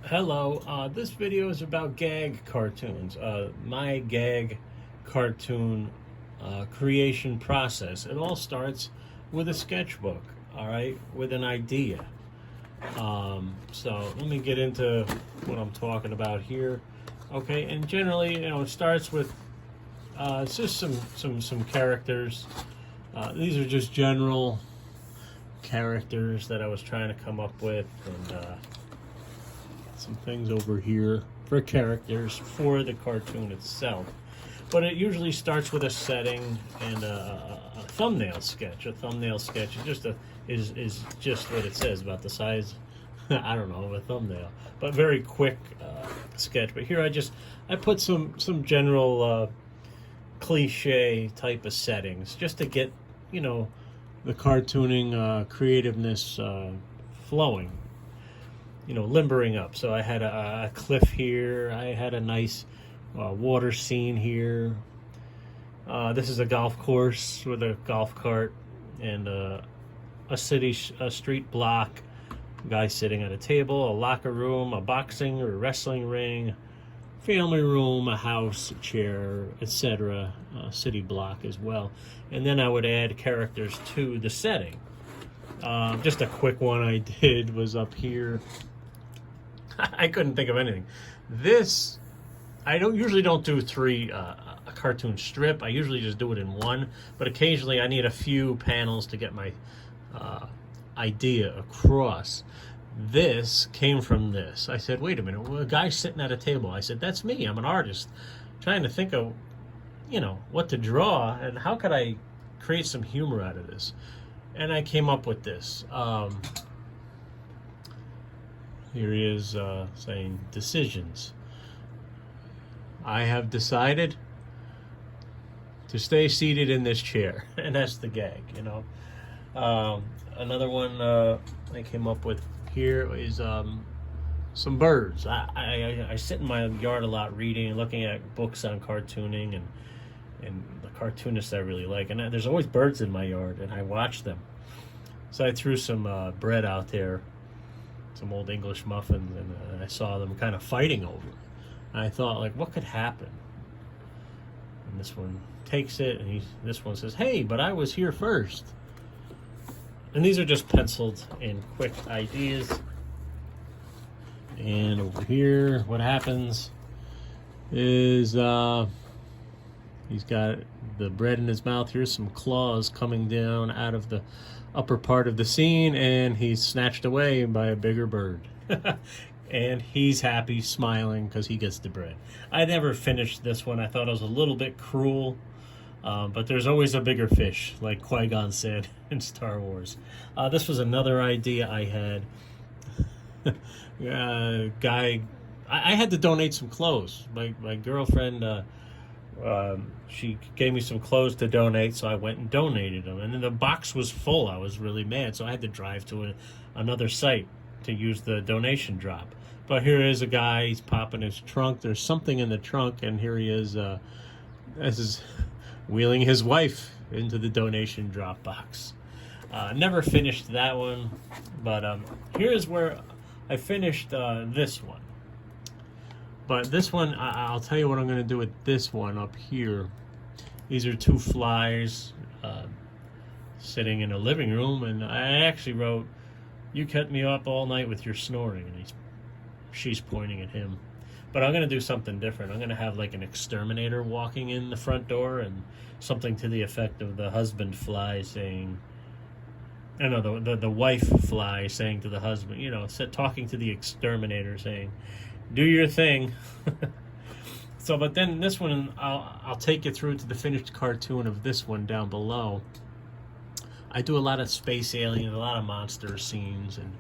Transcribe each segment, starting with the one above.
Hello, this video is about gag cartoons. My gag cartoon creation process. It all starts with a sketchbook, all right, with an idea. So let me get into what I'm talking about here. Okay, and generally, it starts with it's just some characters. These are just general characters that I was trying to come up with, and some things over here for characters for the cartoon itself. But it usually starts with a setting and a thumbnail sketch. A thumbnail sketch is just what it says about the size, I don't know, of a thumbnail. But very quick sketch. But here I put some general cliche type of settings just to get, the cartooning creativeness flowing, limbering up. So I had a cliff here. I had a nice water scene here. This is a golf course with a golf cart and a street block. A guy sitting at a table, a locker room, a boxing or wrestling ring, family room, a house, a chair, etc. City block as well. And then I would add characters to the setting. Just a quick one I did was up here. I couldn't think of anything. This, I usually don't do three a cartoon strip. I usually just do it in one. But occasionally I need a few panels to get my idea across. This came from this. I said, wait a minute, a guy's sitting at a table. I said, that's me. I'm an artist trying to think of, what to draw and how could I create some humor out of this. And I came up with this. Here he is saying, decisions. I have decided to stay seated in this chair. And that's the gag, Another one I came up with here is some birds. I sit in my yard a lot reading and looking at books on cartooning and the cartoonists I really like. And there's always birds in my yard, and I watch them. So I threw some bread out there, some old English muffins, and I saw them kind of fighting over it. And I thought, like, what could happen? And this one takes it, and this one says, hey, but I was here first. And these are just penciled in quick ideas. And over here, what happens is he's got the bread in his mouth. Here's some claws coming down out of the upper part of the scene, and he's snatched away by a bigger bird. And he's happy, smiling, because he gets the bread. I never finished this one. I thought it was a little bit cruel. But there's always a bigger fish, like Qui-Gon said in Star Wars. This was another idea I had. Guy, I had to donate some clothes. My girlfriend, she gave me some clothes to donate, so I went and donated them. And then the box was full. I was really mad, so I had to drive to another site to use the donation drop. But here is a guy. He's popping his trunk. There's something in the trunk, and here he is. This is wheeling his wife into the donation drop box. Never finished that one, but here's where I finished this one. But this one, I'll tell you what I'm going to do with this one up here. These are two flies sitting in a living room, and I actually wrote, you kept me up all night with your snoring, and she's pointing at him. But I'm going to do something different. I'm going to have like an exterminator walking in the front door and something to the effect of the husband fly saying, the wife fly saying to the husband, talking to the exterminator saying, do your thing. So, but then this one, I'll take you through to the finished cartoon of this one down below. I do a lot of space aliens, a lot of monster scenes, and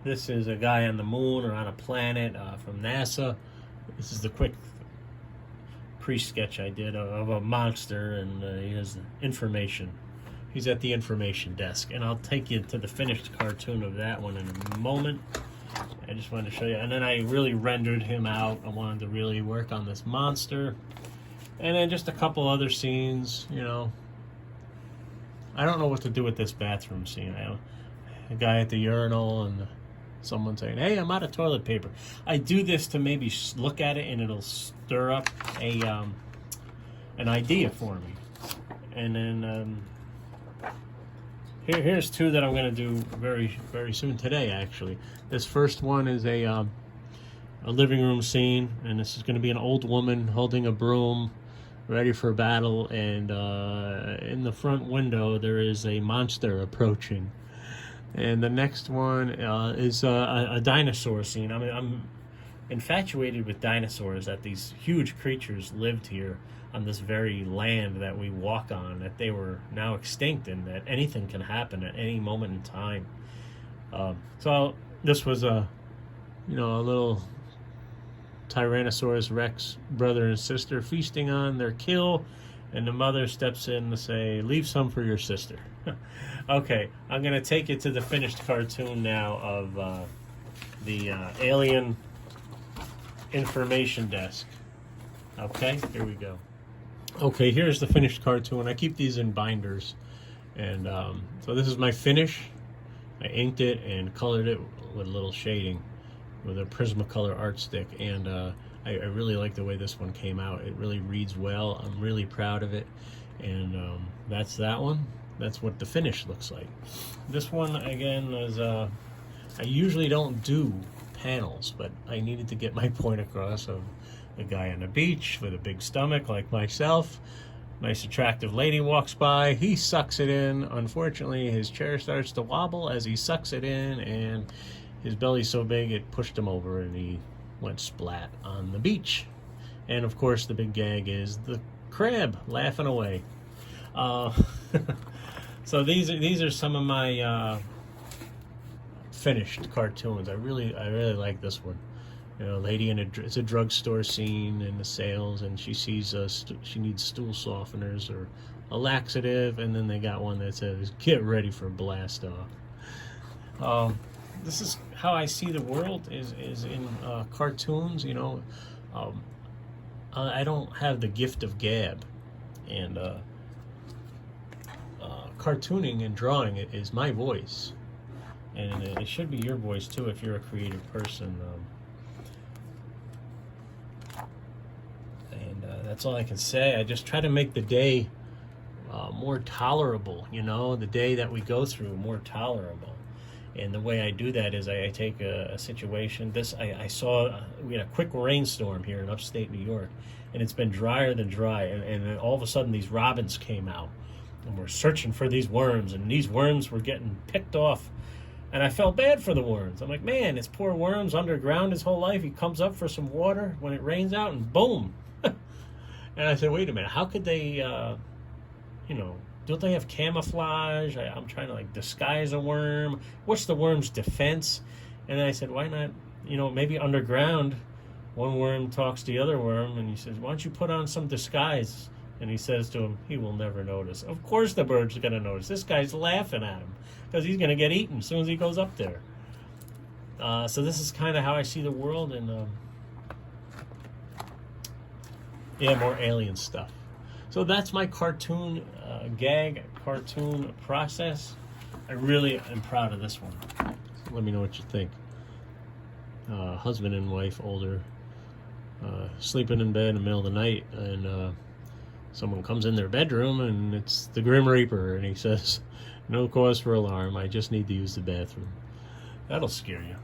this is a guy on the moon or on a planet from NASA. This is the quick pre-sketch I did of a monster, and he has information. He's at the information desk, and I'll take you to the finished cartoon of that one in a moment. I just wanted to show you. And then I really rendered him out. I wanted to really work on this monster. And then just a couple other scenes, I don't know what to do with this bathroom scene. A guy at the urinal and someone saying, "Hey, I'm out of toilet paper." I do this to maybe look at it and it'll stir up an idea for me. And then here's two that I'm going to do very, very soon today, actually. This first one is a living room scene, and this is going to be an old woman holding a broom, ready for battle, and in the front window there is a monster approaching. And the next one is a dinosaur scene. I mean, I'm infatuated with dinosaurs, that these huge creatures lived here on this very land that we walk on, that they were now extinct, and that anything can happen at any moment in time. So this was a little Tyrannosaurus Rex brother and sister feasting on their kill, and the mother steps in to say, "Leave some for your sister." Okay, I'm going to take you to the finished cartoon now of the alien information desk. Okay, here we go. Okay, here's the finished cartoon. I keep these in binders, and so this is my finish. I inked it and colored it with a little shading with a Prismacolor art stick, and I really like the way this one came out. It really reads well. I'm really proud of it, and that's that one. That's what the finish looks like. This one, again, is I usually don't do panels, but I needed to get my point across of a guy on the beach with a big stomach like myself. Nice attractive lady walks by. He sucks it in. Unfortunately, his chair starts to wobble as he sucks it in, and his belly's so big it pushed him over and he went splat on the beach. And of course the big gag is the crab laughing away. So these are some of my finished cartoons. I really like this one. Lady it's a drugstore scene in the sales, and she sees she needs stool softeners or a laxative, and then they got one that says, "Get ready for blast off." This is how I see the world is in cartoons. I don't have the gift of gab, and cartooning and drawing is my voice, and it should be your voice too if you're a creative person. That's all I can say. I just try to make the day more tolerable, the day that we go through more tolerable. And the way I do that is I take a situation. I saw we had a quick rainstorm here in upstate New York, and it's been drier than dry. And then all of a sudden these robins came out, and we're searching for these worms, and these worms were getting picked off. And I felt bad for the worms. I'm like, man, this poor worm's underground his whole life. He comes up for some water when it rains out, and boom. And I said, wait a minute, how could they, don't they have camouflage? I'm trying to disguise a worm. What's the worm's defense? And then I said, why not, maybe underground, one worm talks to the other worm, and he says, why don't you put on some disguise? And he says to him, he will never notice. Of course the bird's going to notice. This guy's laughing at him because he's going to get eaten as soon as he goes up there. So this is kind of how I see the world, and more alien stuff. So that's my cartoon, gag cartoon process. I really am proud of this one. So let me know what you think. Husband and wife, older, sleeping in bed in the middle of the night, and someone comes in their bedroom, and it's the Grim Reaper, and he says, "No cause for alarm, I just need to use the bathroom." That'll scare you.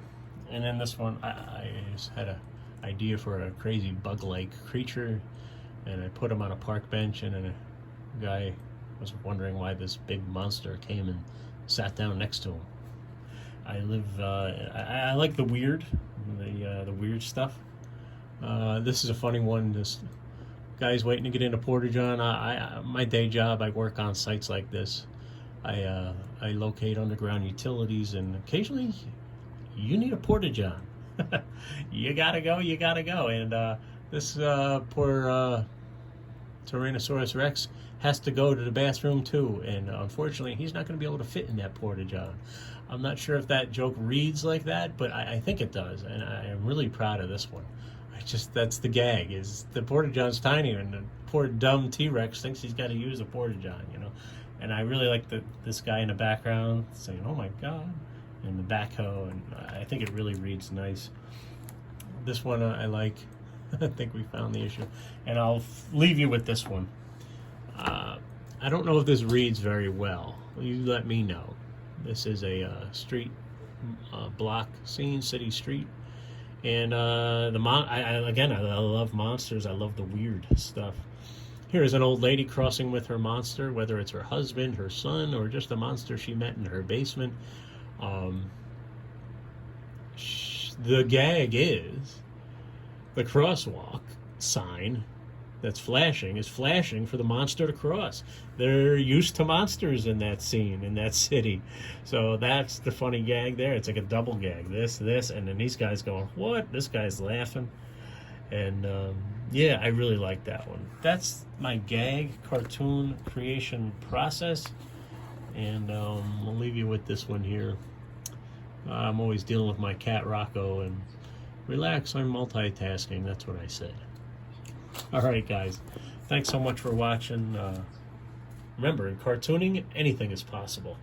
And then this one, I just had an idea for a crazy bug-like creature, and I put him on a park bench, and then a guy was wondering why this big monster came and sat down next to him. I like the weird, the weird stuff. This is a funny one. This guy's waiting to get into Porta-John. My day job, I work on sites like this. I locate underground utilities, and occasionally you need a Porta-John. You gotta go. And this poor Tyrannosaurus Rex has to go to the bathroom too, and unfortunately he's not going to be able to fit in that Porta-John. I'm not sure if that joke reads like that, but I think it does, and I am really proud of this one. That's the gag, is the Porta-John's tiny, and the poor dumb T-Rex thinks he's got to use a Porta-John, And I really like this guy in the background saying, "Oh my God," and the backhoe, and I think it really reads nice. This one I like. I think we found the issue, and I'll leave you with this one. I don't know if this reads very well. You let me know. This is a street block scene, city street, and I love monsters. I love the weird stuff. Here's an old lady crossing with her monster, whether it's her husband, her son, or just a monster she met in her basement. The gag is the crosswalk sign that's flashing is flashing for the monster to cross. They're used to monsters in that scene, in that city. So that's the funny gag there. It's like a double gag. This, and then these guys going, what? This guy's laughing. And yeah, I really like that one. That's my gag cartoon creation process. And I'll leave you with this one here. I'm always dealing with my cat Rocco, and relax, I'm multitasking. That's what I said. All right, guys. Thanks so much for watching. Remember, in cartooning, anything is possible.